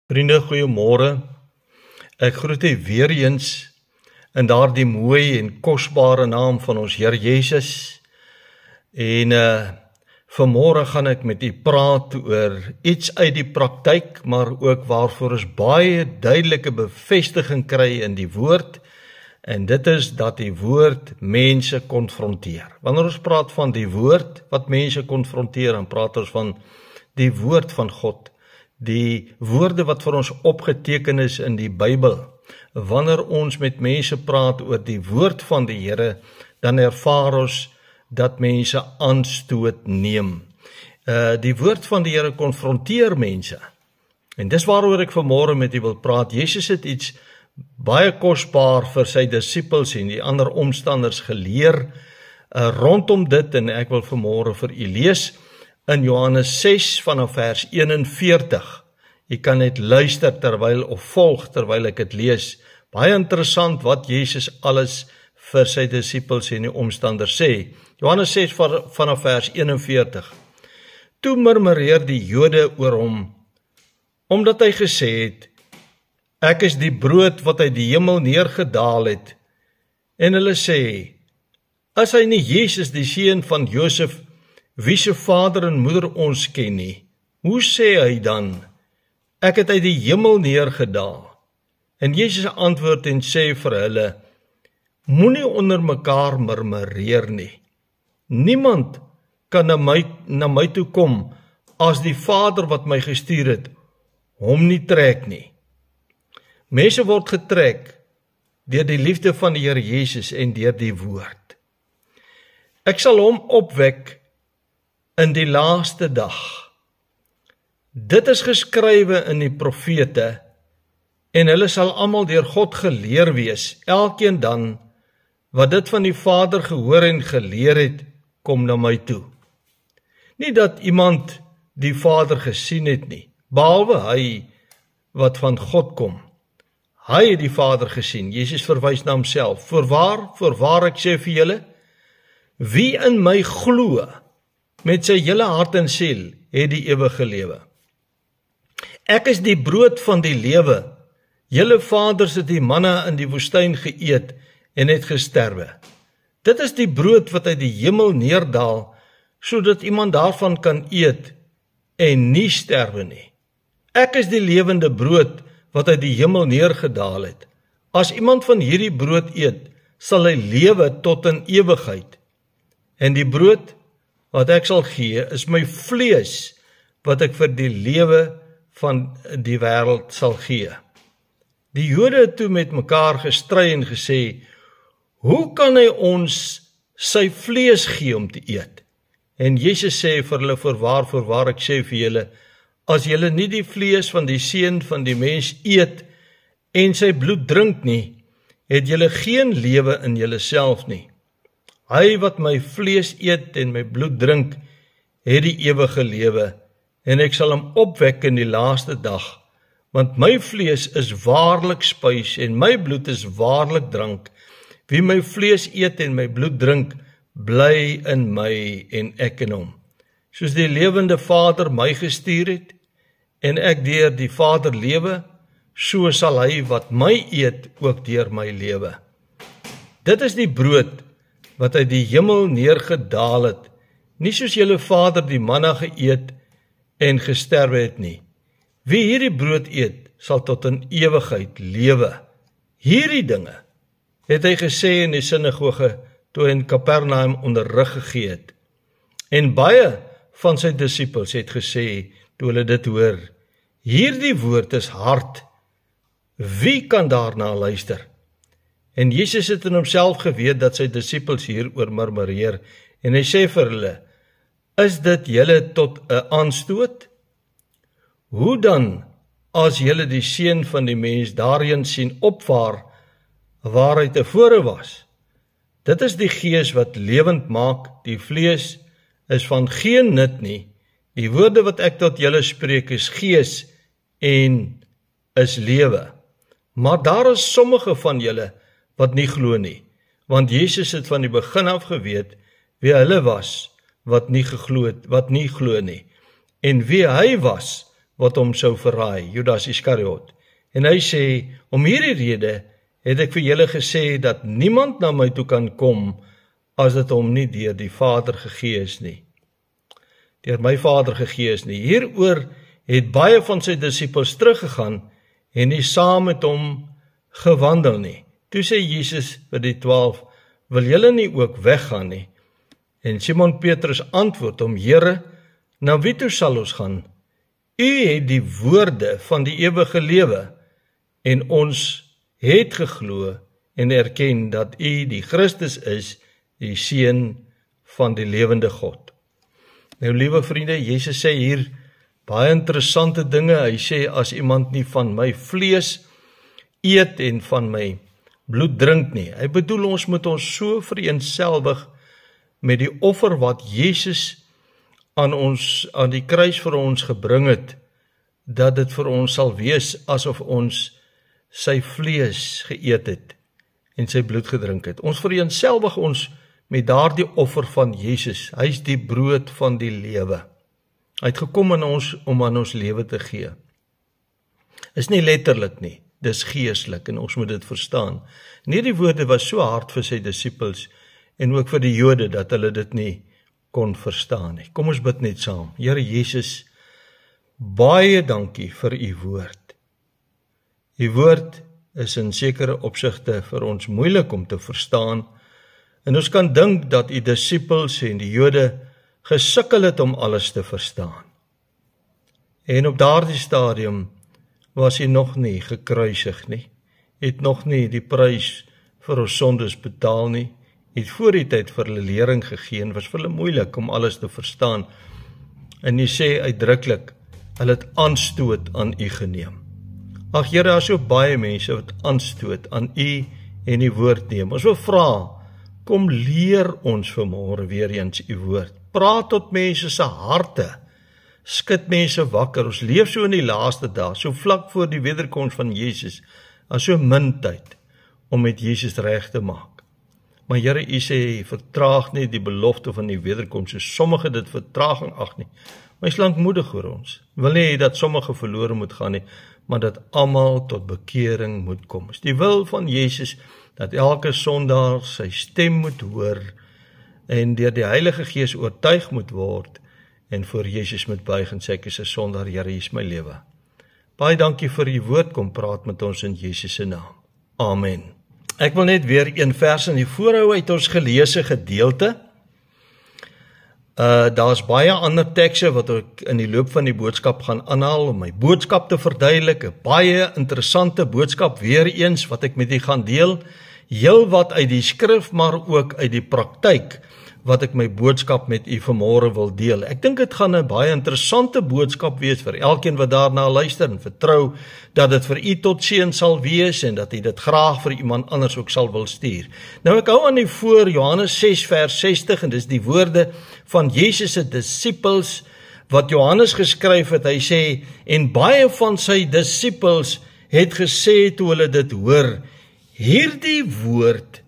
Vriende, goeiemôre. Ek groet u weer eens in daardie mooi en kosbare naam van ons Here Jesus. En vanmôre gaan ek met u praat oor iets uit die praktyk, maar ook waarvoor ons baie duidelike bevestiging kry in die woord. En dit is dat die woord mense konfronteer. Wanneer ons praat van die woord wat mense konfronteer, dan praat ons van die woord van God. Die woorde wat vir ons opgeteken is in die Bybel. Wanneer ons met mense praat oor die woord van die Here, dan ervaar ons dat mense aanstoot neem. Die woord van die Here konfronteer mense. En dis waaroor ek vanmôre met u wil praat. Jesus het iets baie kosbaar vir sy disippels en die ander omstanders geleer rondom dit, en ek wil vanmôre vir u lees in Johannes 6 vanaf vers 41. Jy kan net luister of volg terwyl ek dit lees. Baie interessant wat Jesus alles vir sy disippels en die omstanders sê. Johannes 6 vanaf vers 41. Toe murmureer die Jode oor hom, omdat hy gesê het, ek is die brood wat uit die hemel neergedaal het. En hulle sê, as hy nie Jesus die seun van Josef, wie se vader en moeder ons ken nie, hoe sê hy dan, ek het uit die hemel neergedaal? En Jesus antwoord en sê vir hulle, moenie onder mekaar murmureer nie. Niemand kan na my toe kom, as die Vader wat my gestuur het, hom nie trek nie. Mense word getrek deur die liefde van die Here Jesus en deur die woord. Ek sal hom opwek in die laaste dag. Dit is geskrywe in die profete, en hulle sal almal deur God geleer wees, elkeen dan, wat dit van die Vader gehoor en geleer het, kom na my toe. Nie dat iemand die Vader gesien het nie, behalwe hy wat van God kom. Hy het die Vader gesien. Jesus verwys na homself. Voorwaar ek sê vir julle, wie in my glo, met sy hele hart en siel, het die ewige lewe. Ek is die brood van die lewe. Julle vaders het die manna in die woestyn geëet en het gesterwe. Dit is die brood wat uit die hemel neerdaal, sodat iemand daarvan kan eet en nie sterwe nie. Ek is die lewende brood wat uit die hemel neergedaal het. As iemand van hierdie brood eet, sal hy lewe tot in ewigheid. En die brood wat ek sal gee, is my vlees, wat ek vir die lewe van die wêreld sal gee. Die Jode het toe met mekaar gestry en gesê, hoe kan hy ons sy vlees gee om te eet? En Jesus sê vir hulle, voorwaar ek sê vir julle, as julle nie die vlees van die seun van die mens eet en sy bloed drink nie, het julle geen lewe in julleself nie. Hy wat my vlees eet en my bloed drink, het die ewige lewe, en ek sal hom opwek in die laaste dag, want my vlees is waarlik spys en my bloed is waarlik drank. Wie my vlees eet en my bloed drink, bly in my en ek in hom. Soos die lewende Vader my gestuur het, en ek deur die Vader lewe, so sal hy wat my eet ook deur my lewe. Dit is die brood wat uit die hemel neergedaal het, nie soos julle vader die manna geëet en gesterwe het nie. Wie hierdie brood eet, sal tot in ewigheid lewe. Hierdie dinge het hy gesê in die sinagoge, toe hy in Kapernaum onderrig gegee het. En baie van sy disippels het gesê, toe hulle dit hoor, hierdie woord is hard, wie kan daarna luister? En Jesus het in homself geweet dat sy disippels hieroor murmureer, en hy sê vir hulle, is dit julle tot 'n aanstoot? Hoe dan, as julle die seun van die mens daarheen sien opvaar, waar hy tevore was? Dit is die gees wat lewend maak, die vlees is van geen nut nie. Die woorde wat ek tot julle spreek is gees en is lewe. Maar daar is sommige van julle wat nie glo nie, want Jesus het van die begin af geweet wie hulle was wat nie glo nie, en wie hy was wat hom sou verraai, Judas Iskariot. En hy sê, om hierdie rede het ek vir julle gesê dat niemand na my toe kan kom as dit hom nie deur die Vader gegee is nie. Deur my Vader gegee is nie. Hieroor het baie van sy disippels teruggegaan en nie saam met hom gewandel nie. Toe sê Jesus vir die 12, wil julle nie ook weggaan nie? En Simon Petrus antwoord hom, Here, na wie toe sal ons gaan? U het die woorde van die ewige lewe en ons het geglo en erken dat u die Christus is, die Seun van die lewende God. Nou, liewe vriende, Jesus sê hier baie interessante dinge. Hy sê, as iemand nie van my vlees eet en van my bloed drink nie. Hy bedoel, ons moet ons so vereenselwig met die offer wat Jesus aan die kruis vir ons gebring het, dat dit vir ons sal wees asof ons sy vlees geëet het en sy bloed gedrink het. Ons vereenselwig ons met daardie offer van Jesus. Hy is die brood van die lewe. Hy het gekom in ons om aan ons lewe te gee. Is nie letterlik nie, dis geestelik en ons moet dit verstaan. Nie die woorde was so hard vir sy disippels en ook vir die Jode dat hulle dit nie kon verstaan nie. Kom ons bid net saam. Here Jesus, baie dankie vir u woord. U woord is in sekere opsigte vir ons moeilik om te verstaan en ons kan dink dat u disippels en die Jode gesukkel het om alles te verstaan. En op daardie stadium was hy nog nie gekruisig nie, het nog nie die prys vir ons sondes betaal nie, het voor die tyd vir hulle lering gegee, was vir hulle moeilik om alles te verstaan. En hy sê uitdruklik, hulle het aanstoot aan u geneem. Ag Here, daar is so baie mense wat aanstoot aan u en die woord neem. Ons wil vra, kom leer ons vanmôre weer eens u woord. Praat tot mense se harte. Skud mense wakker. Ons leef so in die laaste dae, so vlak voor die wederkoms van Jesus, as so min tyd om met Jesus reg te maak. Maar Here, u sê, vertraag nie die belofte van die wederkoms, so sommige dit vertraging ag nie. Maar hy is lankmoedig oor ons. Wil nie dat sommige verlore moet gaan nie, maar dat almal tot bekering moet kom. Is die wil van Jesus dat elke sondaar sy stem moet hoor en deur die Heilige Gees oortuig moet word en voor Jesus moet buig en sê ek is 'n sondaar, Here, hier is my lewe. Baie dankie vir u woord, kom praat met ons in Jesus se naam. Amen. Ek wil net weer een vers in die voorhou uit ons geleesde gedeelte. Daar's baie ander tekste wat ek in die loop van die boodskap gaan aanhaal om my boodskap te verduidelik. 'n Baie interessante boodskap weer eens wat ek met u gaan deel. Heel wat uit die skrif, maar ook uit die praktyk wat ek my boodskap met u vanmôre wil deel. Ek dink dit gaan 'n baie interessante boodskap wees vir elkeen wat daarna luister en vertrou dat dit vir u tot seën sal wees en dat u dit graag vir iemand anders ook sal wil stuur. Nou ek hou aan die voor Johannes 6 vers 60 en dis die woorde van Jesus se disippels wat Johannes geskryf het. Hy sê, en baie van sy disippels het gesê toe hulle dit hoor, hierdie woord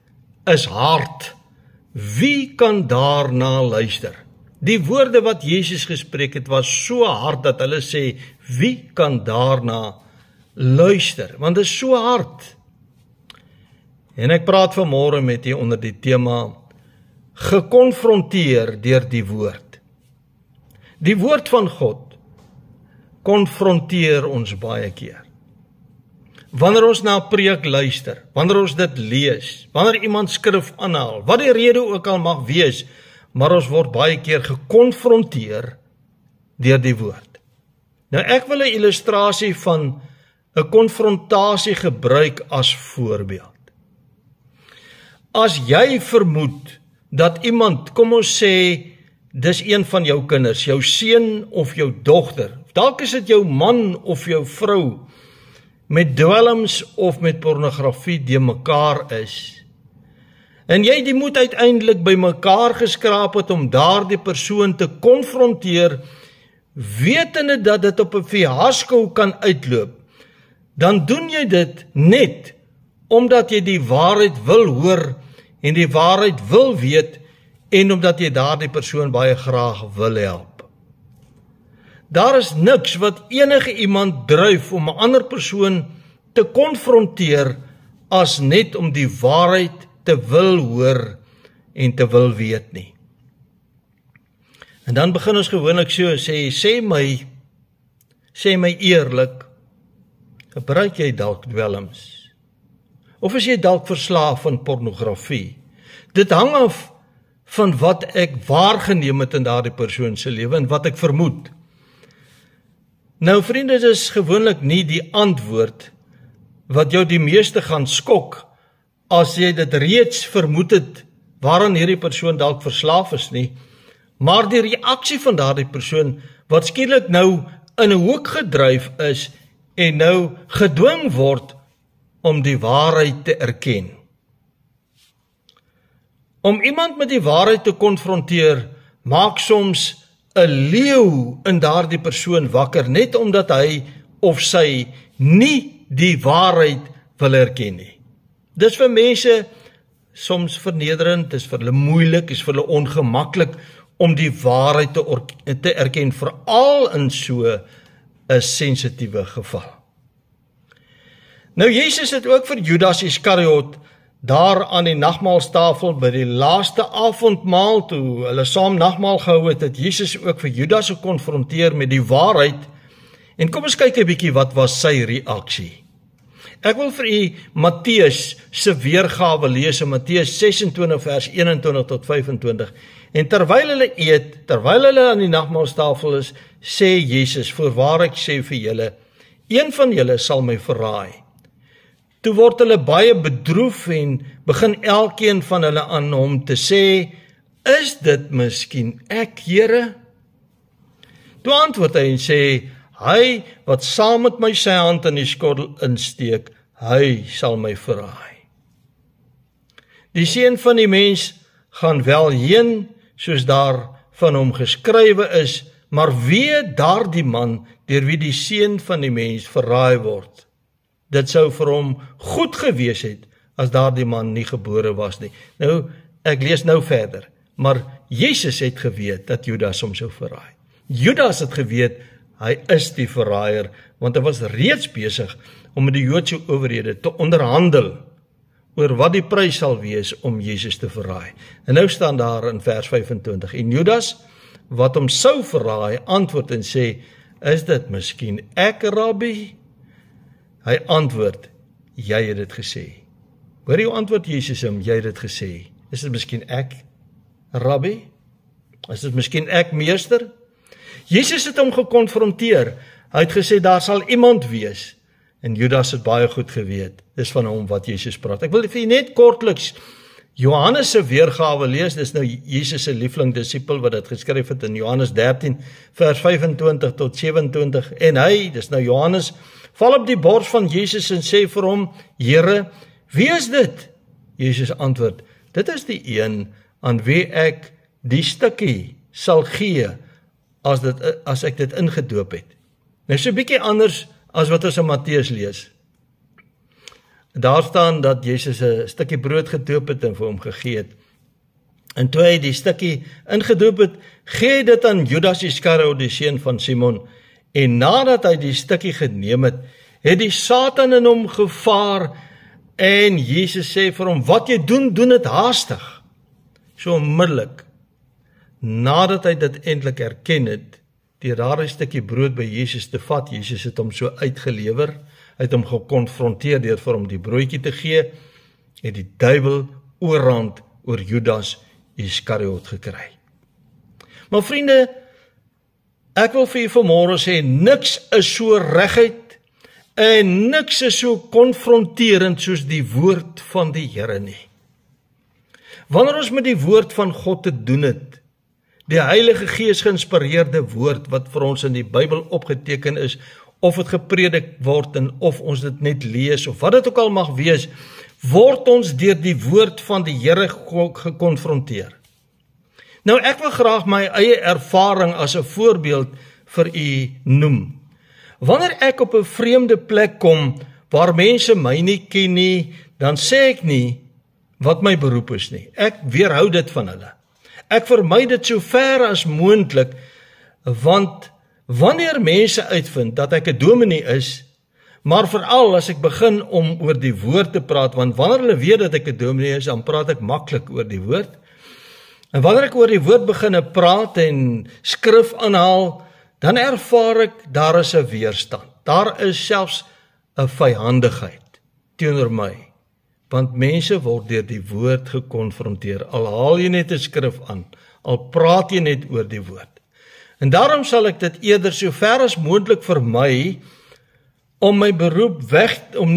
is hard. Wie kan daarna luister? Die woorde wat Jesus gespreek het was so hard dat hulle sê, wie kan daarna luister? Want dit is so hard. En ek praat vanmôre met u onder die tema gekonfronteer deur die woord. Die woord van God konfronteer ons baie keer. Wanneer ons na 'n preek luister, wanneer ons dit lees, wanneer iemand skrif aanhaal, wat die rede ook al mag wees, maar ons word baie keer gekonfronteer deur die woord. Nou ek wil 'n illustrasie van 'n konfrontasie gebruik as voorbeeld. As jy vermoed dat iemand, kom ons sê, dis een van jou kinders, jou seun of jou dogter, dalk is dit jou man of jou vrou, met dwelms of met pornografie die mekaar is. En jy die moed uiteindelik by mekaar geskraap het om daardie persoon te konfronteer, wetende dat dit op 'n fiasco kan uitloop, dan doen jy dit net omdat jy die waarheid wil hoor en die waarheid wil weet en omdat jy daardie persoon baie graag wil help. Daar is niks wat enige iemand dryf om 'n ander persoon te konfronteer as net om die waarheid te wil hoor en te wil weet nie. En dan begin ons gewoonlik so sê, sê my eerlik, gebruik jy dalk dwelms? Of is jy dalk verslaaf aan pornografie? Dit hang af van wat ek waargeneem het in daardie persoon se lewe en wat ek vermoed. Nou vriende, dit is gewoonlik nie die antwoord wat jou die meeste gaan skok as jy dit reeds vermoed het waaraan hierdie persoon dalk verslaaf is nie, maar die reaksie van daardie persoon wat skielik nou in 'n hoek gedryf is en nou gedwing word om die waarheid te erken. Om iemand met die waarheid te konfronteer maak soms 'n leeu in daardie persoon wakker, net omdat hy of sy nie die waarheid wil erken nie. Dis vir mense soms vernederend, dis vir hulle moeilik, is vir hulle ongemaklik om die waarheid te erken, veral in so 'n sensitiewe geval. Nou Jesus het ook vir Judas Iskariot daar aan die nagmaalstafel by die laaste avondmaal, toe hulle saam nagmaal gehou het Jesus ook vir Judas gekonfronteer met die waarheid. En kom ons kyk 'n bietjie wat was sy reaksie. Ek wil vir u Matteus se weergawe lees in Matteus 26 vers 21 tot 25. En terwyl hulle eet, terwyl hulle aan die nagmaalstafel is, sê Jesus, voorwaar ek sê vir julle, een van julle sal my verraai. Toe word hulle baie bedroef en begin elkeen van hulle aan hom te sê, is dit miskien ek, Here? Toe antwoord hy en sê, hy wat saam met my sy hand in die skottel insteek, hy sal my verraai. Die seun van die mens gaan wel heen, soos daar van hom geskrywe is, maar wee daardie man, deur wie die seun van die mens verraai word. Dit sou vir hom goed gewees het, as daardie man nie gebore was nie. Nou, ek lees nou verder, maar Jesus het geweet dat Judas hom sou verraai. Judas het geweet, hy is die verraaier, want hy was reeds besig om met die Joodse owerhede te onderhandel oor wat die prys sal wees om Jesus te verraai. En nou staan daar in vers 25, en Judas, wat hom sou verraai, antwoord en sê, is dit miskien ek, Rabbi? Hy antwoord, jy het dit gesê. Hoor jy antwoord Jesus hom, jy het dit gesê. Is dit miskien ek, Rabbi? Is dit miskien ek, meester? Jesus het hom gekonfronteer. Hy het gesê, daar sal iemand wees. En Judas het baie goed geweet. Dis van hom wat Jesus praat. Ek wil vir net kortliks Johannes se weergawe lees. Dis nou Jesus se liefling disipel wat dit geskryf het in Johannes 13 vers 25 tot 27. En hy, dis nou Johannes, val op die bors van Jesus en sê vir hom, Here, wie is dit? Jesus antwoord, dit is die een aan wie ek die stukkie sal gee as ek dit ingedoop het. Nou so 'n bietjie anders as wat ons in Matteus lees. Daar staan dat Jesus 'n stukkie brood gedoop het en vir hom gegee het. En toe hy die stukkie ingedoop het, gee hy dit aan Judas Iskariot, die seun van Simon. En nadat hy die stukkie geneem het, het die Satan in hom gevaar en Jesus sê vir hom, wat jy doen, doen dit haastig. So onmiddellik, nadat hy dit eintlik erken het, deur daardie stukkie brood by Jesus te vat, Jesus het hom so uitgelewer, hy het hom gekonfronteer deur vir hom die broodjie te gee, het die duiwel oorhand oor Judas Iskariot gekry. Maar vriende, ek wil vir u vanmôre sê, niks is so reguit en niks is so konfronterend soos die woord van die Here nie. Wanneer ons met die woord van God te doen het, die Heilige Gees geïnspireerde woord wat vir ons in die Bybel opgeteken is, of het gepredik word en of ons dit net lees of wat dit ook al mag wees, word ons deur die woord van die Here gekonfronteer. Nou ek wil graag my eie ervaring as 'n voorbeeld vir u noem. Wanneer ek op 'n vreemde plek kom waar mense my nie ken nie, dan sê ek nie wat my beroep is nie. Ek weerhou dit van hulle. Ek vermy dit so ver as moontlik, want wanneer mense uitvind dat ek 'n dominee is, maar veral as ek begin om oor die woord te praat, want wanneer hulle weet dat ek 'n dominee is, dan praat ek maklik oor die woord. En wanneer ek oor die woord begin praat en skrif aanhaal, dan ervaar ek, daar is 'n weerstand. Daar is selfs 'n vyhandigheid teenoor my. Want mense word deur die woord gekonfronteer. Al haal jy net 'n skrif aan, al praat jy net oor die woord. En daarom sal ek dit eerder so ver as moontlik vermy om nie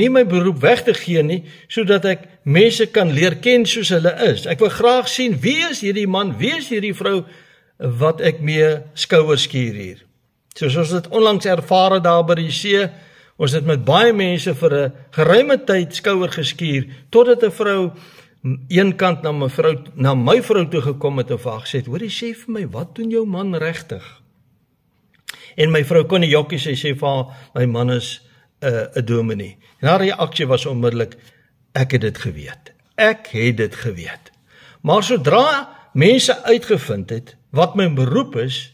my beroep weg te gee nie, sodat ek mense kan leer ken soos hulle is. Ek wil graag sien, wie is hierdie man, wie is hierdie vrou wat ek mee skouers skuur hier. Soos ons dit onlangs ervare daar by die see, ons het met baie mense vir 'n geruime tyd skouer geskuur, totdat 'n vrou eenkant na my vrou toe gekom het en vir haar gesê het, hoorie, sê vir my, wat doen jou man regtig? En my vrou kon nie jokkie sê vir haar, my man is 'n dominee. En haar reaksie was onmiddellik, ek het dit geweet. Ek het dit geweet. Maar sodra mense uitgevind het wat my beroep is,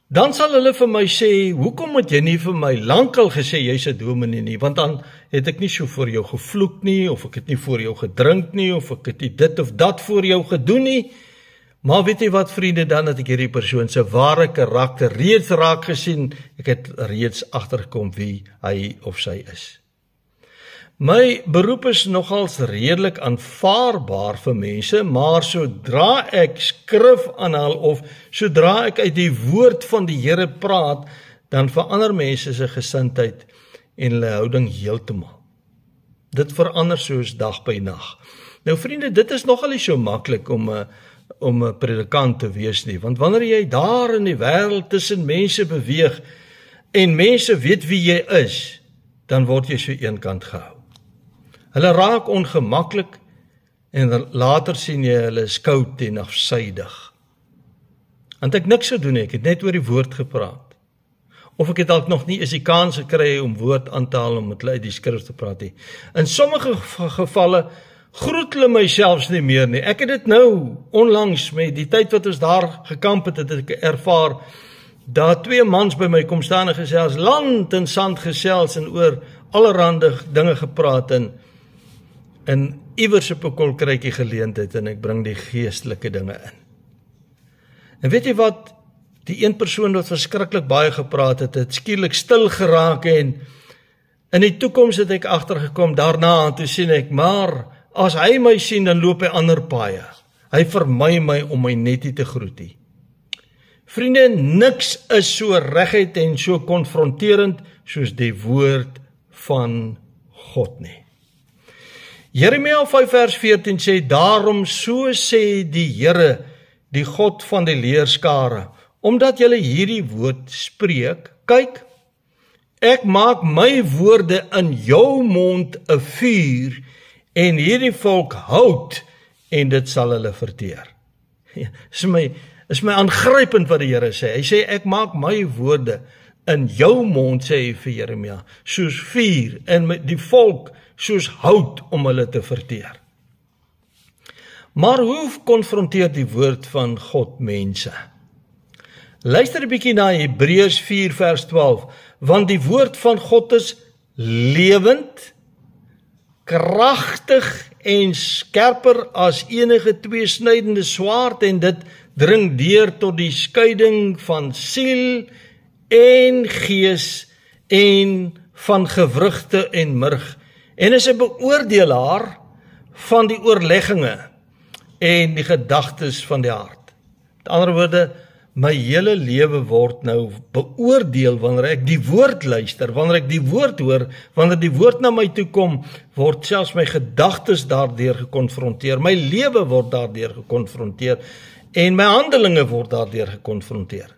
dan sal hulle vir my sê, hoekom het jy nie vir my lankal gesê jy's 'n dominee nie, want dan het ek nie so voor jou gevloek nie, of ek het nie voor jou gedrink nie, of ek het nie dit of dat voor jou gedoen nie. Maar weet jy wat, vriende, dan het ek hierdie persoon se ware karakter reeds raak gesien, ek het reeds agtergekom wie hy of sy is. My beroep is nogals redelik aanvaarbaar vir mense, maar sodra ek skrif aanhaal of sodra ek uit die woord van die Here praat, dan verander mense se gesindheid en hulle houding heeltemal. Dit verander soos dag by nag. Nou vriende, dit is nogal nie so maklik om 'n predikant te wees nie, want wanneer jy daar in die wêreld tussen mense beweeg en mense weet wie jy is, dan word jy so eenkant gehou. Hulle raak ongemaklik en later sien jy hulle is koud en afsydig. Want ek niks sou doen nie, ek het net oor die woord gepraat. Of ek het dalk nog nie eens die kans gekry om woord aan te haal om met hulle uit die skrif te praat nie. In sommige gevalle groet hulle my selfs nie meer nie. Ek het dit nou onlangs met die tyd wat ons daar gekamp het ek ervaar, daar 2 mans by my kom staan en gesels, land en sand gesels en oor allerhande dinge gepraat en iewers op 'n kolkruitjie geleentheid en ek bring die geestelike dinge in. En weet jy wat, die een persoon wat verskriklik baie gepraat het skielik stil geraak en in die toekoms het ek agtergekom daarna en toe sien ek, maar as hy my sien, dan loop hy ander paaie. Hy vermy my om my net nie te groet nie. Vriende, niks is so reguit en so konfronterend soos die woord van God nie. Jeremia 5 vers 14 sê, daarom so sê die Here, die God van die leerskare, omdat julle hierdie woord spreek, kyk, ek maak my woorde in jou mond 'n vuur, en hierdie volk hout, en dit sal hulle verteer. Is my aangrypend wat die Here sê. Hy sê, ek maak my woorde in jou mond, sê hy vir Jeremia, soos vuur, en die volk soos hout om hulle te verteer. Maar hoe konfronteer die woord van God mense? Luister 'n bietjie na Hebreërs 4 vers 12, want die woord van God is lewend, kragtig en skerper as enige tweesnydende swaard en dit dring deur tot die skeiding van siel en gees en van gewrigte en murg en is 'n beoordelaar van die oorlegginge en die gedagtes van die hart. Met ander woorde, my hele lewe word nou beoordeel wanneer ek die woord luister, wanneer ek die woord hoor, wanneer die woord na my toe kom, word selfs my gedagtes daardeur gekonfronteer, my lewe word daardeur gekonfronteer en my handelinge word daardeur gekonfronteer.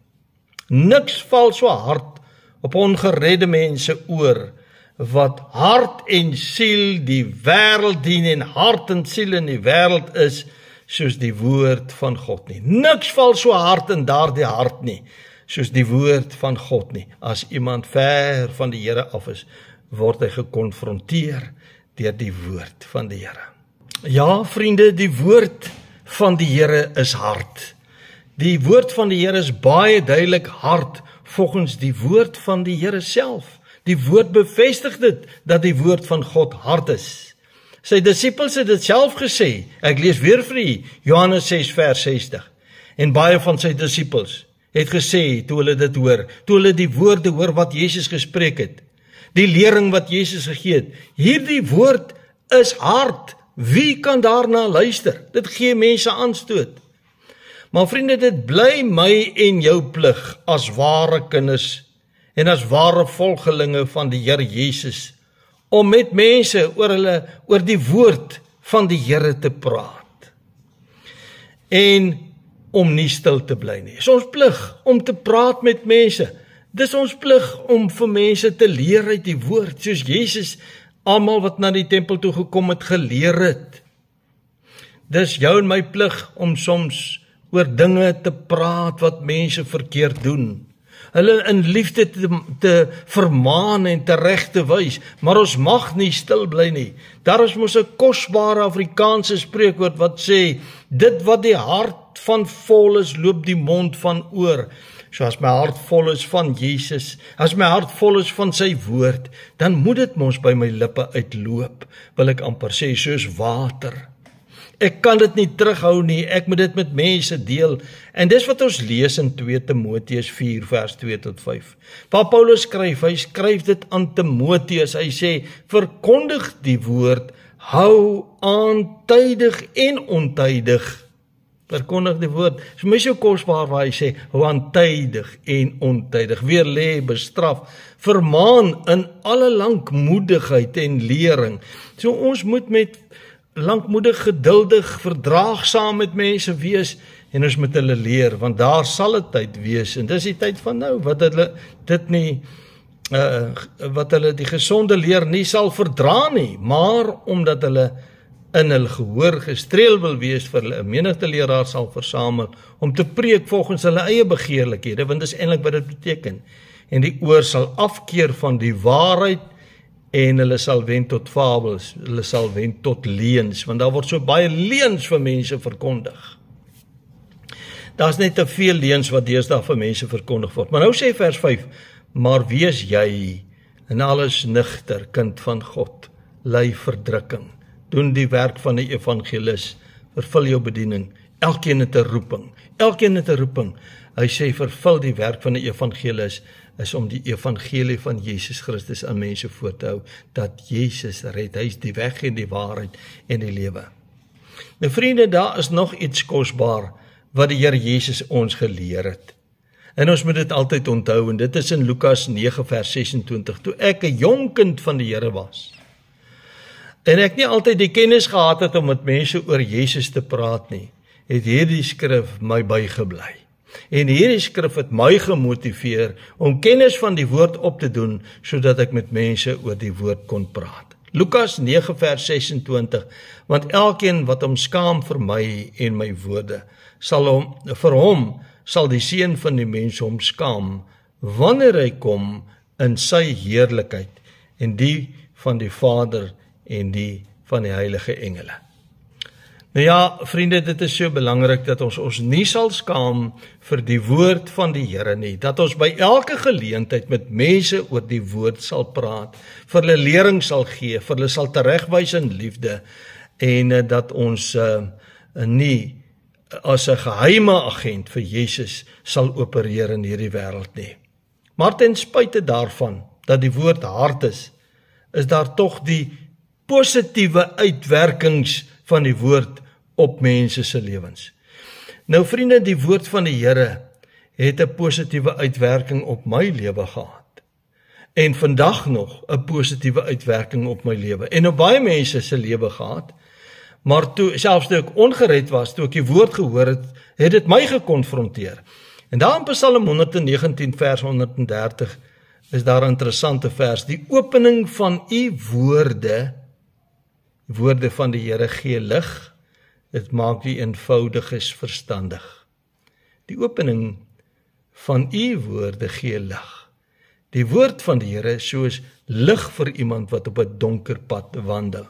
Niks val so hard op ongeredde mense oor wat hart en siel die wêreld dien en hart en siel in die wêreld is soos die woord van God nie. Niks val so hard in daardie hart nie, soos die woord van God nie. As iemand ver van die Here af is, word hy gekonfronteer deur die woord van die Here. Ja, vriende, die woord van die Here is hard. Die woord van die Here is baie duidelik hard volgens die woord van die Here self. Die woord bevestig dit, dat die woord van God hard is. Sy disippels het dit self gesê. Ek lees weer vir u, Johannes 6 vers 60. En baie van sy disippels het gesê, toe hulle dit hoor, toe hulle die woorde hoor wat Jesus gespreek het, die lering wat Jesus gegee het, hierdie woord is hard, wie kan daarna luister? Dit gee mense aanstoot. Maar vriende, dit bly my en jou plig as ware kinders en as ware volgelinge van die Here Jesus, om met mense oor die woord van die Here te praat. En om nie stil te bly nie. Dis ons plig om te praat met mense. Dis ons plig om vir mense te leer uit die woord, soos Jesus almal wat na die tempel toe gekom het, geleer het. Dis jou en my plig om soms oor dinge te praat wat mense verkeerd doen. Hulle in liefde te vermaan en terecht te wys, maar ons mag nie stil bly nie. Daar is mos 'n kosbare Afrikaanse spreekwoord wat sê, dit wat die hart van vol is, loop die mond van oor. So as my hart vol is van Jesus, as my hart vol is van sy woord, dan moet dit mos by my lippe uitloop, wil ek amper sê, soos water. Ek kan dit nie terughou nie, ek moet dit met mense deel. En dis wat ons lees in 2 Timoteus 4 vers 2 tot 5. Waar Paulus skryf, hy skryf dit aan Timoteus, hy sê, verkondig die woord, hou aan tydig en ontydig. Verkondig die woord, is my so kosbaar waar hy sê, hou aan tydig en ontydig, weer lê, bestraf, vermaan in alle lankmoedigheid en lering. So ons moet met lankmoedig, geduldig, verdraagsaam met mense wees, en ons moet hulle leer, want daar sal 'n tyd wees, en dis die tyd van nou, wat hulle dit nie, wat hulle die gesonde leer nie sal verdra nie, maar omdat hulle in hulle gehoor gestreel wil wees, vir hulle 'n menigte leraar sal versamel, om te preek volgens hulle eie begeerlikhede, want dis eintlik wat dit beteken, en die oor sal afkeer van die waarheid, en hulle sal wen tot fabels, hulle sal wen tot leuns, want daar word so baie leuns vir mense verkondig. Daar's net te veel leuns wat deesdae vir mense verkondig word. Maar nou sê vers 5, maar wees jy in alles nigter, kind van God, ly verdrukking, doen die werk van 'n evangelis, vervul jou bediening, elkeen het 'n roeping, hy sê vervul die werk van 'n evangelis, is om die evangelie van Jesus Christus aan mense voor te hou, dat Jesus red, hy is die weg en die waarheid en die lewe. Nou vriende, daar is nog iets kosbaar, wat die Here Jesus ons geleer het. En ons moet dit altyd onthou, en dit is in Lukas 9 vers 26, toe ek 'n jong kind van die Here was, en ek nie altyd die kennis gehad het om met mense oor Jesus te praat nie, het hierdie skrif my bygebly. En hierdie skrif het my gemotiveer om kennis van die woord op te doen, sodat ek met mense oor die woord kon praat. Lukas 9 vers 26, want elkeen wat hom skaam vir my en my woorde, vir hom sal die Seun van die mens hom skaam, wanneer hy kom in sy heerlikheid, en die van die Vader en die van die heilige engele. Nou ja, vriende, dit is so belangrik dat ons nie sal skaam vir die woord van die Here nie, dat ons by elke geleentheid met mense oor die woord sal praat, vir hulle lering sal gee, vir hulle sal teregwys in liefde, en dat ons nie as 'n geheime agent vir Jesus sal opereer in hierdie wêreld nie. Maar ten spyte daarvan, dat die woord hard is daar tog die positiewe uitwerkings van die woord op mense se lewens. Nou vriende, die woord van die Here het 'n positiewe uitwerking op my lewe gehad. En vandag nog 'n positiewe uitwerking op my lewe en op baie mense se lewe gehad. Maar selfs toe ek ongered was, toe ek die woord gehoor het, het dit my gekonfronteer. En daar in Psalm 119 vers 130 is daar 'n interessante vers. Die opening van u woorde van die Here gee lig, dit maak die eenvoudiges verstandig. Die opening van u woorde gee lig. Die woord van die Here is soos lig vir iemand wat op 'n donker pad wandel.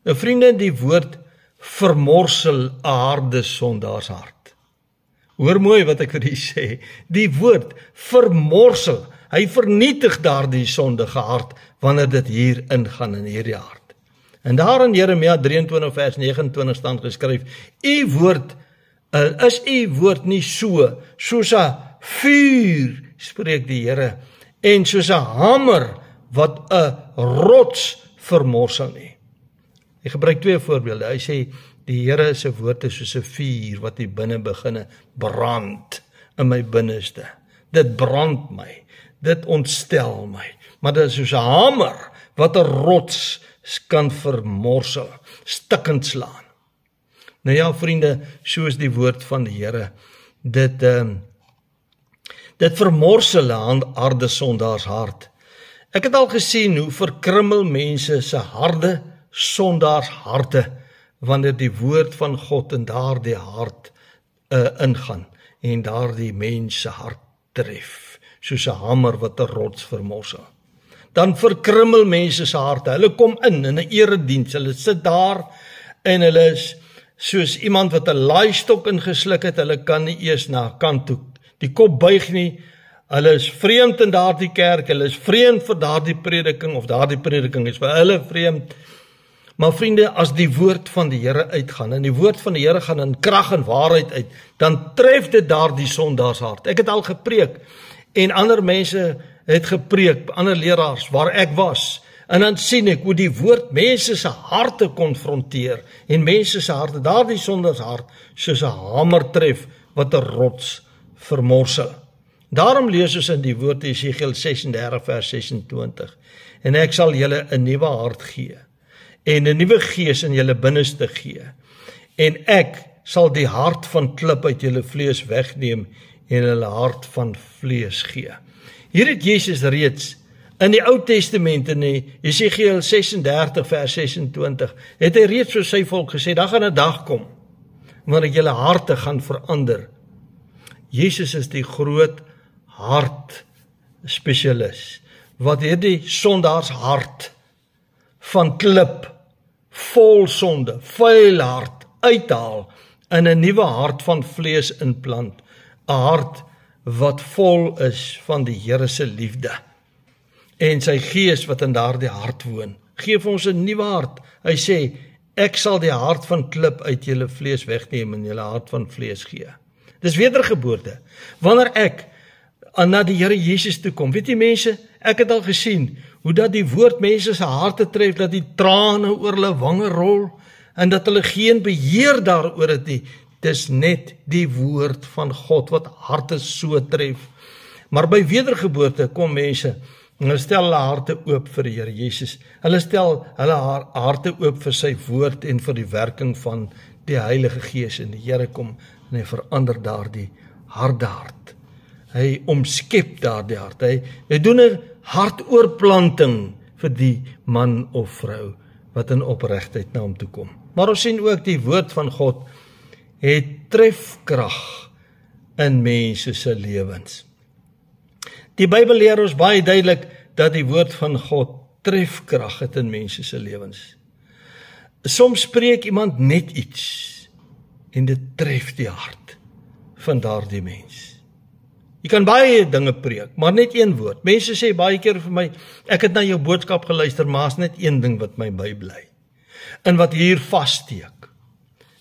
Nou vriende, die woord vermorsel 'n harde sondaarshart. Hoor mooi wat ek vir u sê, die woord vermorsel, hy vernietig daardie sondige hart, wanneer dit hier ingaan in hierdie hart. En daar in Jeremia 23 vers 29 staan geskryf, is u woord nie soos 'n vuur, spreek die Here, en soos 'n hamer, wat 'n rots vermorsel nie. Hy gebruik twee voorbeelde, hy sê, die Here se woord is soos 'n vuur, wat hier binne beginne brand, in my binneste. Dit brand my, dit ontstel my, maar dit is soos 'n hamer, wat 'n rots kan vermorsel, stikkend slaan. Nou ja, vriende, so is die woord van die Here, dit vermorsel 'n harde sondaars hart. Ek het al gesien hoe verkrummel mense se harde sondaars harte, wanneer die woord van God in daardie hart ingaan, en daardie mens se hart tref, soos 'n hamer wat 'n rots vermorsel. Dan verkrummel mense se harte, hulle kom in 'n erediens, hulle sit daar, en hulle is soos iemand wat 'n laaistok ingesluk het, hulle kan nie eers na kant toe, die kop buig nie, hulle is vreemd in daardie kerk, hulle is vreemd vir daardie prediking, of daardie prediking is vir hulle vreemd. Maar vriende, as die woord van die Here uitgaan, en die woord van die Here gaan in krag en waarheid uit, dan tref dit daardie sondaars hart. Ek het al gepreek, en ander mense het gepreek, ander leraars, waar ek was, en dan sien ek hoe die woord mense se harte konfronteer, en mense se harte, daardie sondaars hart, soos 'n hamer tref, wat 'n rots vermorsel. Daarom lees ons in die woord Jesegiel 36 vers 26, en ek sal julle 'n nuwe hart gee, en 'n nuwe gees in julle binneste gee, en ek sal die hart van klip uit julle vlees wegneem, en hulle hart van vlees gee. Hier het Jesus reeds in die Ou Testament, in die Jesegiel 36 vers 26, het hy reeds vir sy volk gesê, daar gaan 'n dag kom, wanneer julle harte gaan verander. Jesus is die groot hart spesialis, wat hierdie sondaars hart van klip, vol sonde, vuil hart, uithaal, in 'n nuwe hart van vlees inplant, 'n hart wat vol is van die Here se liefde, en sy gees wat in daardie hart woon. Geef ons 'n nuwe hart. Hy sê, ek sal die hart van klip uit julle vlees wegneem, en julle hart van vlees gee. Dis wedergeboorte. Wanneer ek na die Here Jesus toe kom, weet jy mense, ek het al gesien, hoe dat die woord mense se harte tref, dat die trane oor hulle wange rol, en dat hulle geen beheer daaroor het nie. Dis net die woord van God, wat harte so tref. Maar by wedergeboorte kom mense, en hulle stel hulle harte oop vir die Here Jesus. Hulle stel hulle harte oop vir sy woord, en vir die werking van die Heilige Gees, en die Here kom, en hy verander daardie harde hart. Hy omskep daardie hart. Hy doen 'n hartoorplanting vir die man of vrou, wat in opregtheid na hom toe kom. Maar ons sien ook, die woord van God het trefkrag in mense se lewens. Die Bybel leer ons baie duidelik, dat die woord van God trefkrag het in mense se lewens. Soms spreek iemand net iets, en dit tref die hart van daardie mens. Jy kan baie dinge preek, maar net een woord. Mense sê baie keer vir my, ek het na jou boodskap geluister, maar is net een ding wat my bybly, en wat hier vassteek.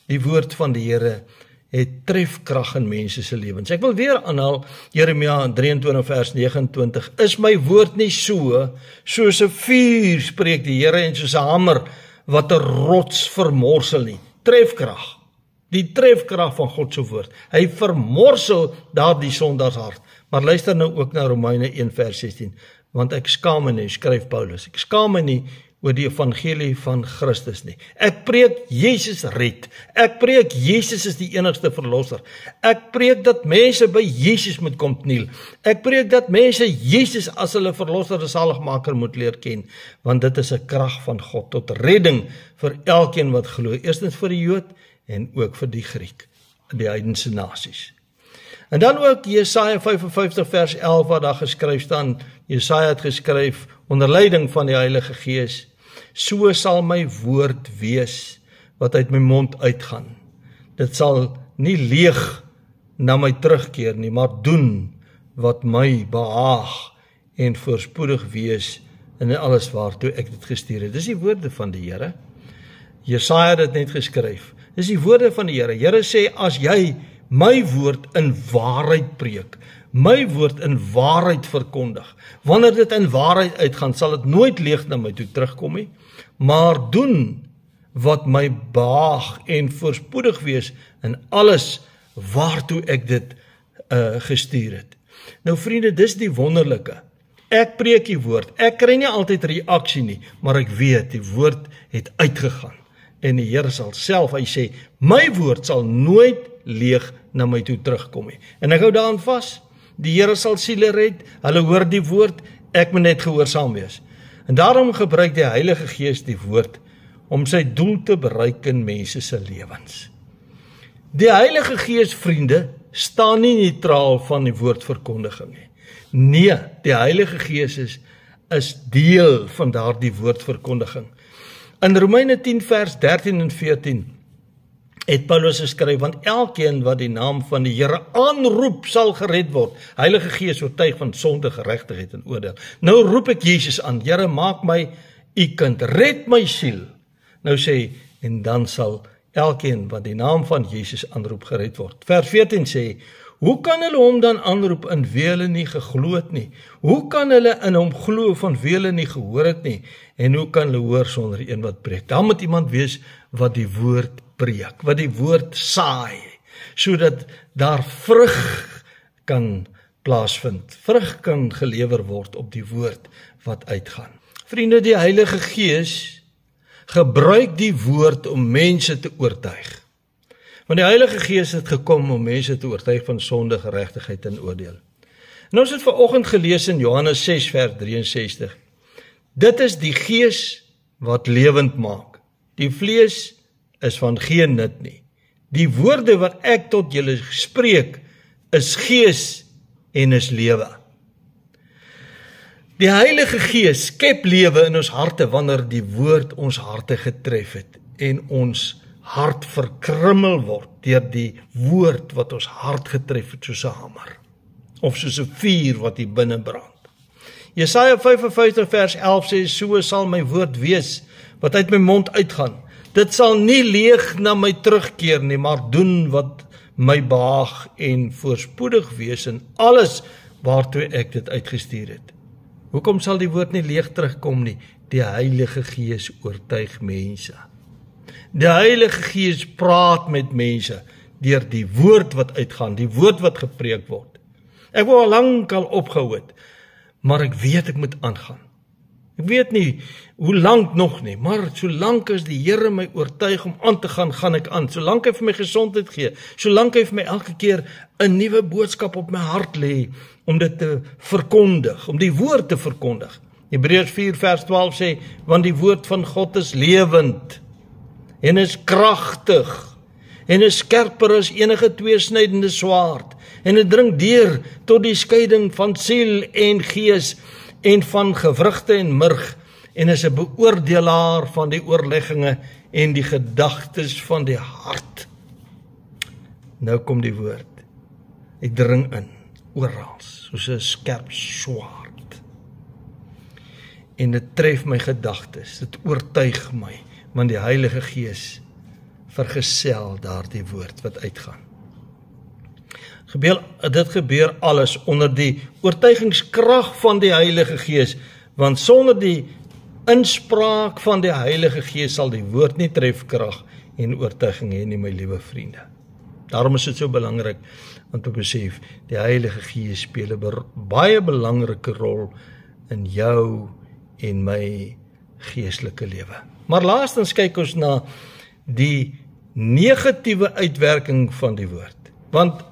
Die woord van die Here het trefkrag in mense se lewens. Ek wil weer aanhaal, Jeremia 23 vers 29, is my woord nie soos 'n vuur, spreek die Here, en soos 'n hamer, wat 'n rots vermorsel nie. Trefkrag. Die trefkrag van God se woord. Hy vermorsel daardie sondaars hart. Maar luister nou ook na Romeine 1 vers 16. Want ek skaam my nie, skryf Paulus. Ek skaam my nie oor die evangelie van Christus nie. Ek preek Jesus red. Ek preek Jesus is die enigste verlosser. Ek preek dat mense by Jesus moet kom kniel. Ek preek dat mense Jesus as hulle verlosser en saligmaker moet leer ken. Want dit is 'n krag van God tot redding vir elkeen wat glo. Eerstens vir die Jood, en ook vir die Griek, die heidense nasies. En dan ook Jesaja 55 vers 11 wat daar geskryf staan, Jesaja het geskryf onder leiding van die Heilige Gees, so sal my woord wees wat uit my mond uitgaan. Dit sal nie leeg na my terugkeer nie, maar doen wat my behaag en voorspoedig wees in alles waartoe ek dit gestuur het. Dis die woorde van die Here. Jesaja het dit net geskryf. Dis die woorde van die Here. Here sê, as jy my woord in waarheid preek, my woord in waarheid verkondig, wanneer dit in waarheid uitgaan, sal dit nooit leeg na my toe terugkom nie, maar doen wat my behaag en voorspoedig wees in alles waartoe ek dit gestuur het. Nou vriende, dis die wonderlike. Ek preek die woord, ek kry nie altyd reaksie nie, maar ek weet, die woord het uitgegaan. En die Here sal self, hy sê, my woord sal nooit leeg na my toe terugkom nie. En ek hou daaraan vas, die Here sal siele red, hulle hoor die woord, ek moet net gehoorsaam wees. En daarom gebruik die Heilige Gees die woord, om sy doel te bereik in mense se lewens. Die Heilige Gees, vriende, staan nie neutraal van die woordverkondiging nie. Nee, die Heilige Gees is deel van daardie woordverkondiging. In Romeine 10 vers 13 en 14 het Paulus geskryf, want elkeen wat die naam van die Here aanroep sal gered word. Heilige Gees oortuig van sonde, geregtigheid en oordeel. Nou roep ek Jesus aan, Here, maak my u kind, red my siel. Nou sê, en dan sal elkeen wat die naam van Jesus aanroep gered word. Vers 14 sê, hoe kan hulle hom dan aanroep in wie hulle nie geglo het nie? Hoe kan hulle in hom glo van wie hulle nie gehoor het nie? En hoe kan hulle hoor sonder een wat preek? Daar moet iemand wees wat die woord preek, wat die woord saai, sodat daar vrug kan plaasvind, vrug kan gelewer word op die woord wat uitgaan. Vriende, die Heilige Gees gebruik die woord om mense te oortuig. Want die Heilige Gees het gekom om mense te oortuig van sonde, geregtigheid en oordeel. En ons het vanoggend gelees in Johannes 6 vers 63. Dit is die Gees wat lewend maak. Die vlees is van geen nut nie. Die woorde wat ek tot julle spreek is gees en is lewe. Die Heilige Gees skep lewe in ons harte wanneer die woord ons harte getref het en ons hart verkrummel word deur die woord wat ons hart getref het soos 'n hamer of soos 'n vuur wat hier binne brand. Jesaja 55 vers 11 sê, so sal my woord wees wat uit my mond uitgaan. Dit sal nie leeg na my terugkeer nie, maar doen wat my behaag en voorspoedig wees in alles waartoe ek dit uitgestuur het. Hoekom sal die woord nie leeg terugkom nie? Die Heilige Gees oortuig mense. Die Heilige Gees praat met mense deur die woord wat uitgaan, die woord wat gepreek word. Ek wou al lank opgehou het, maar ek weet ek moet aangaan. Ek weet nie hoe lank nog nie, maar solank as die Here my oortuig om aan te gaan, gaan ek aan. Solank hy vir my gesondheid gee, solank hy vir my elke keer 'n nuwe boodskap op my hart lê om dit te verkondig, om die woord te verkondig. Hebreërs 4 vers 12 sê, want die woord van God is lewend en is kragtig en is skerper as enige tweesnydende swaard en dit dring deur tot die skeiding van siel en gees en van gewrigte en murg en is 'n beoordelaar van die oorlegginge en die gedagtes van die hart. Nou kom die woord. Ek dring in, oral, soos 'n skerp swaard. En dit tref my gedagtes, dit oortuig my, want die Heilige Gees vergesel daardie woord wat uitgaan. Dit gebeur alles onder die oortuigingskrag van die Heilige Gees, want sonder die inspraak van die Heilige Gees sal die woord nie trefkrag en oortuiging hê nie, my liewe vriende. Daarom is dit so belangrik om te besef, die Heilige Gees speel 'n baie belangrike rol in jou en my geestelike lewe. Maar laastens kyk ons na die negatiewe uitwerking van die woord, want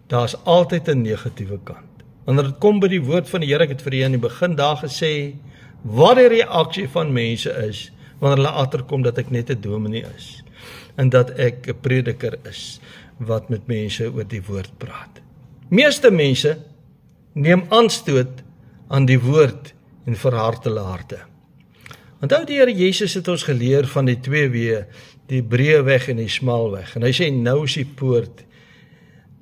daar's altyd 'n negatiewe kant. Wanneer dit kom by die woord van die Here, ek het vir julle in die begin daar gesê, wat die reaksie van mense is, wanneer hulle agterkom dat ek net 'n dominee is, en dat ek 'n prediker is, wat met mense oor die woord praat. Meeste mense neem aanstoot aan die woord en verhard hulle harte. Onthou die Here Jesus het ons geleer van die twee weë, die breë weg en die smal weg. En hy sê, nou is die poort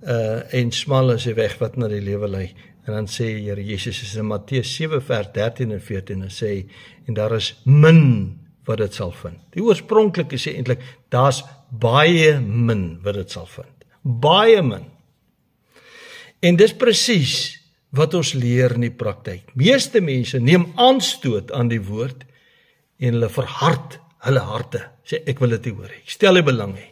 en smal is die weg wat na die lewe lei. En dan sê Here Jesus is in Matteus 7 vers 13 en 14 en sê, en daar is min wat dit sal vind. Die oorspronklike sê eintlik, daar's baie min wat dit sal vind. Baie min. En dis presies wat ons leer in die praktyk. Meeste mense neem aanstoot aan die woord en hulle verhard hulle harte. Sê, ek wil dit nie hoor, ek stel nie belang nie.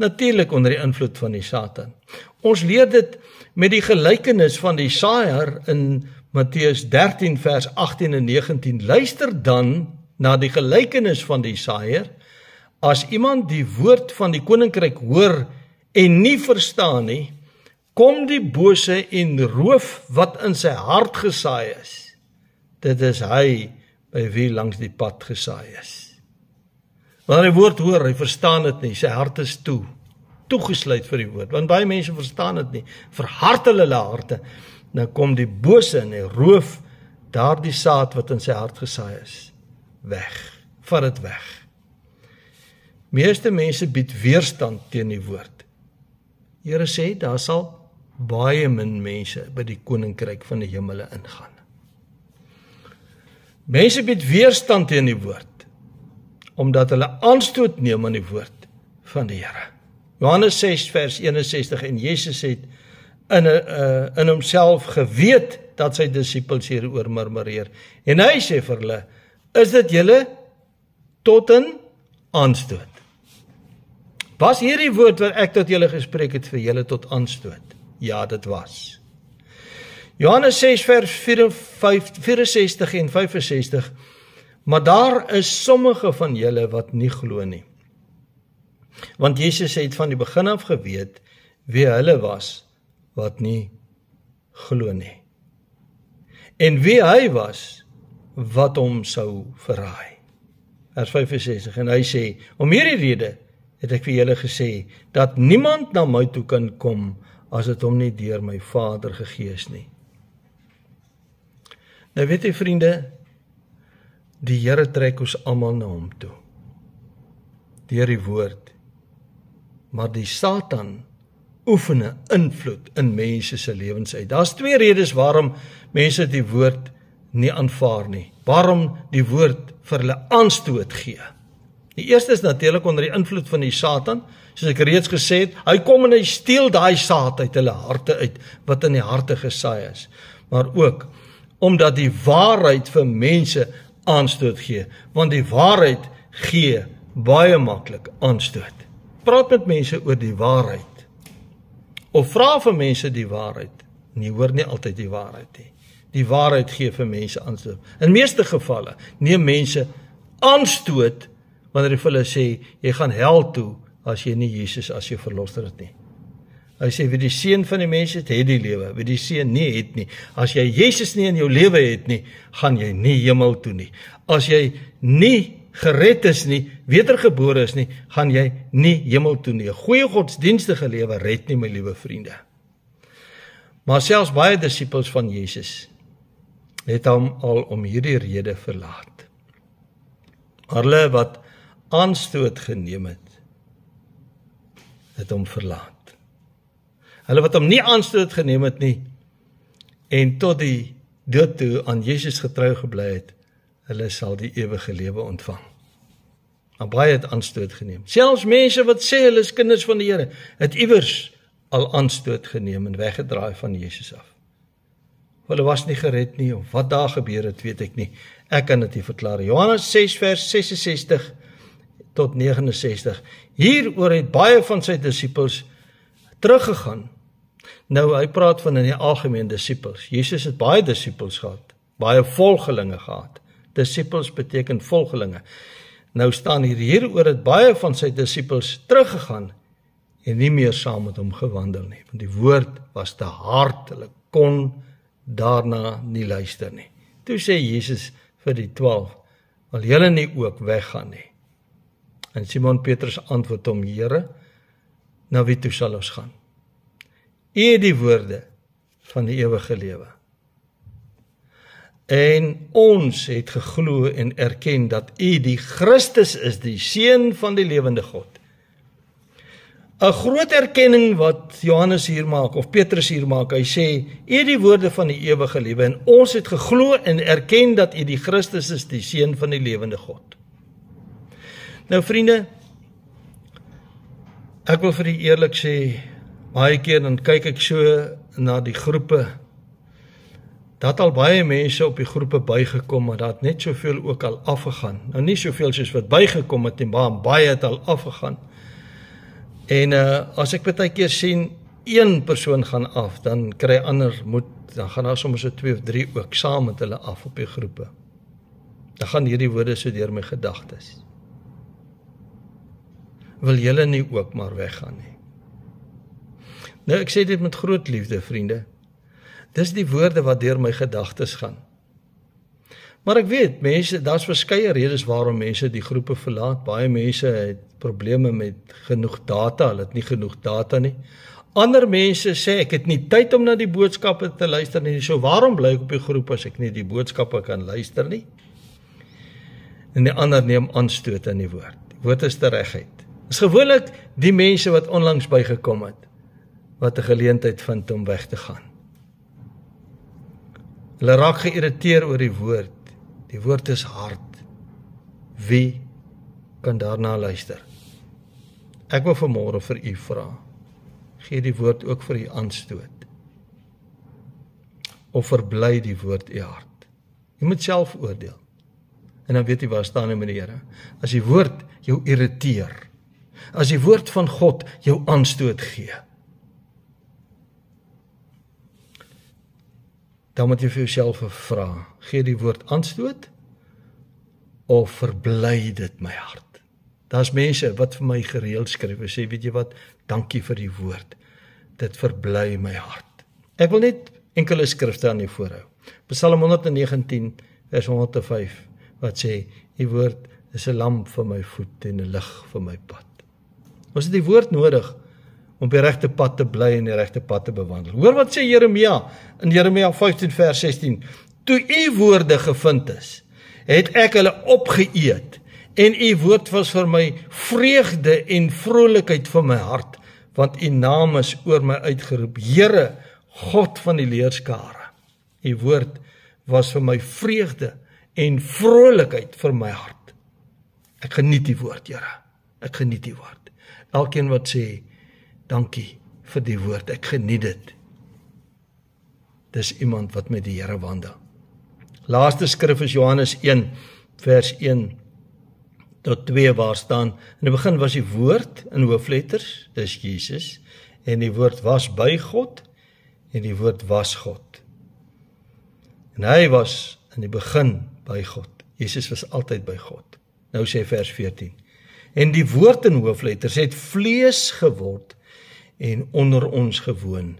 Natuurlik onder die invloed van die Satan. Ons leer dit met die gelykenis van die saaier in Matteus 13 vers 18 en 19. Luister dan na die gelykenis van die saaier. As iemand die woord van die koninkryk hoor en nie verstaan nie, kom die bose en roof wat in sy hart gesaai is. Dit is hy by wie langs die pad gesaai is. Wanneer hy woord hoor, hy verstaan dit nie, sy hart is toegesluit vir die woord, want baie mense verstaan dit nie, verhard hulle harte, dan kom die bose en hy roof daardie saad wat in sy hart gesaai is, weg, vat dit weg. Meeste mense bied weerstand teen die woord. Here sê, daar sal baie min mense by die koninkryk van die hemele ingaan. Mense bied weerstand teen die woord, omdat hulle aanstoot neem aan die woord van die Here. Johannes 6 vers 61, en Jesus het in homself geweet dat sy disippels hieroor murmureer. En hy sê vir hulle, is dit julle tot in aanstoot? Was hierdie woord wat ek tot julle gespreek het vir julle tot aanstoot? Ja, dit was. Johannes 6 vers 64 en 65, maar daar is sommige van julle wat nie glo nie. Want Jesus het van die begin af geweet wie hulle was wat nie glo nie. En wie hy was wat hom sou verraai. Vers 65, en hy sê, om hierdie rede het ek vir julle gesê, dat niemand na my toe kan kom, as dit hom nie deur my Vader gegee is nie. Nou weet jy vriende, die Here trek ons almal na hom toe, deur die woord, maar die Satan oefen 'n invloed in mense se lewens uit. Daar's twee redes waarom mense die woord nie aanvaar nie, waarom die woord vir hulle aanstoot gee. Die eerste is natuurlik onder die invloed van die Satan, soos ek reeds gesê het, hy kom en hy steel daai saad uit hulle harte uit, wat in die harte gesaai is, maar ook omdat die waarheid vir mense aanstoot gee, want die waarheid gee baie maklik aanstoot. Praat met mense oor die waarheid, of vra vir mense die waarheid, en jy hoor nie altyd die waarheid nie. Die waarheid gee vir mense aanstoot. In meeste gevalle neem mense aanstoot, wanneer hy vir hulle sê, jy gaan hel toe, as jy nie Jesus as jou verlosser het nie. Hy sê, wie die seun van die mens het die lewe, wie die seun nie het nie. As jy Jesus nie in jou lewe het nie, gaan jy nie hemel toe nie. As jy nie gered is nie, wedergebore is nie, gaan jy nie hemel toe nie. 'n Goeie godsdienstige lewe red nie, my liewe vriende. Maar selfs baie disippels van Jesus het hom al om hierdie rede verlaat. Hulle wat aanstoot geneem het hom verlaat. Hulle wat hom nie aanstoot geneem het nie, en tot die dood toe aan Jesus getrou gebly het, hulle sal die ewige lewe ontvang. Maar baie het aanstoot geneem. Selfs mense wat sê hulle is kinders van die Here, het iewers al aanstoot geneem en weggedraai van Jesus af. Hulle was nie gered nie, of wat daar gebeur het, weet ek nie. Ek kan dit nie verklaar. Johannes 6 vers 66 tot 69. Hieroor het baie van sy disippels teruggegaan. Nou, hy praat van in die algemeen disippels. Jesus het baie disippels gehad, baie volgelinge gehad. Disippels beteken volgelinge. Nou staan hieroor het baie van sy disippels teruggegaan en nie meer saam met hom gewandel nie, want die woord was te hard, hulle kon daarna nie luister nie. Toe sê Jesus vir die 12, wil julle nie ook weggaan nie? En Simon Petrus antwoord hom, Here, na wie toe sal ons gaan? U het die woorde van die ewige lewe. En ons het geglo en erken dat U die Christus is, die Seun van die lewende God. 'n groot erkenning wat Johannes hier maak, of Petrus hier maak. Hy sê, u het die woorde van die ewige lewe, en ons het geglo en erken dat u die Christus is, die Seun van die lewende God. Nou vriende, ek wil vir u eerlik sê, baie keer dan kyk ek so na die groepe, dat al baie mense op die groepe bygekom, maar dat net soveel ook al afgegaan. Nou nie soveel soos wat bygekom het, maar baie het al afgegaan. En as ek baie keer sien, een persoon gaan af, dan kry ander moed, dan gaan daar soms so 2 of 3 ook saam met hulle af op die groepe. Dan gaan hierdie woorde so deur my gedagtes. Wil julle nie ook maar weggaan nie? Nou, ek sê dit met groot liefde, vriende. Dis die woorde wat deur my gedagtes gaan. Maar ek weet, mense, daar's verskeie redes waarom mense die groepe verlaat. Baie mense het probleme met genoeg data, hulle het nie genoeg data nie. Ander mense sê, ek het nie tyd om na die boodskappe te luister nie, so waarom bly ek op die groep as ek nie die boodskappe kan luister nie? En die ander neem aanstoot aan die woord. Die woord is teregheid. Dis gewoonlik die mense wat onlangs bygekom het, wat 'n geleentheid vind om weg te gaan. Hulle raak geïrriteer oor die woord. Die woord is hard. Wie kan daarna luister? Ek wil vanmôre vir u vra, gee die woord ook vir u aanstoot. Of verbly die woord u hart. U moet self oordeel. En dan weet u waar staan u met die Here. As die woord jou irriteer, as die woord van God jou aanstoot gee, dan moet jy vir jouself vra, gee die woord aanstoot, of verbly dit my hart? Daar's mense wat vir my gereeld skryf en sê, weet jy wat, dankie vir die woord, dit verbly my hart. Ek wil net enkele skrifte aan u voorhou. Psalm 119, vers 105, wat sê, die woord is 'n lamp vir my voet en 'n lig vir my pad. Ons het die woord nodig om op die regte pad te bly en die regte pad te bewandel. Hoor wat sê Jeremia in Jeremia 15 vers 16. Toe u woorde gevind is, het ek hulle opgeëet en u woord was vir my vreugde en vrolikheid van my hart, want u naam is oor my uitgeroep. Here, God van die leerskare, u woord was vir my vreugde en vrolikheid vir my hart. Ek geniet die woord, Here. Ek geniet die woord. Elkeen wat sê, dankie vir die woord, ek geniet dit. Dis iemand wat met die Here wandel. Laaste skrif is Johannes 1, vers 1 tot 2, waar staan, in die begin was die woord in hoofletters, dis Jesus, en die woord was by God, en die woord was God. En hy was in die begin by God. Jesus was altyd by God. Nou sê vers 14, en die woord in hoofletters het vlees geword, en onder ons gewoon,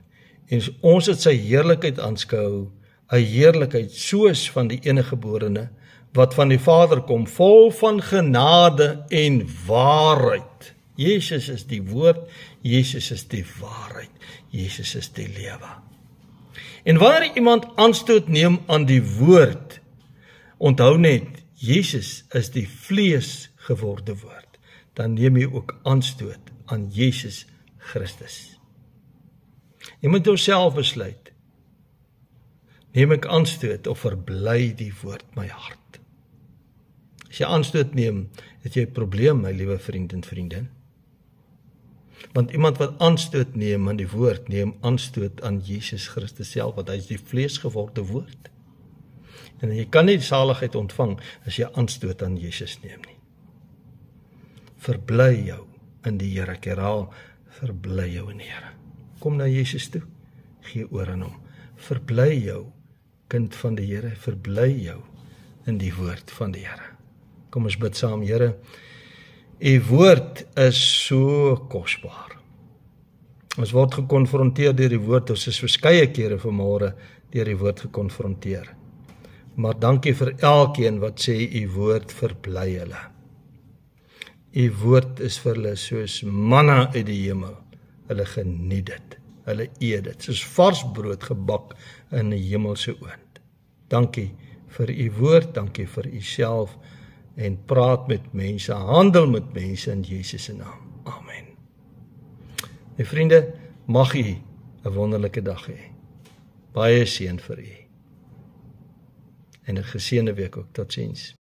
en ons het sy heerlikheid aanskou, 'n heerlikheid soos van die eniggeborene, wat van die Vader kom, vol van genade en waarheid. Jesus is die woord, Jesus is die waarheid, Jesus is die lewe. En wanneer iemand aanstoot neem aan die woord, onthou net, Jesus is die vlees geworde woord, dan neem jy ook aanstoot aan Jesus Christus. Jy moet jouself besluit, neem ek aanstoot of verbly die woord my hart? As jy aanstoot neem, het jy 'n probleem, my liewe vriend en vriendin. Want iemand wat aanstoot neem aan die woord, neem aanstoot aan Jesus Christus self, want hy is die vleesgeworde woord. En jy kan nie die saligheid ontvang as jy aanstoot aan Jesus neem nie. Verbly jou in die Here, ek herhaal, verbly jou in die Here. Kom na Jesus toe, gee oor aan hom. Verbly jou, kind van die Here, verbly jou in die woord van die Here. Kom ons bid saam, Here, u woord is so kosbaar. Ons word gekonfronteer deur die woord, ons is verskeie kere vanmôre deur die woord gekonfronteer. Maar dankie vir elkeen wat sê u woord verbly hulle. U woord is vir hulle soos manna uit die hemel. Hulle geniet dit, hulle eet dit, soos vars brood gebak in 'n hemelse oond. Dankie vir u woord, dankie vir u self, en praat met mense, handel met mense in Jesus se naam. Amen. My vriende, mag u 'n wonderlike dag hê. Baie seën vir u. En 'n geseënde week ook. Totsiens.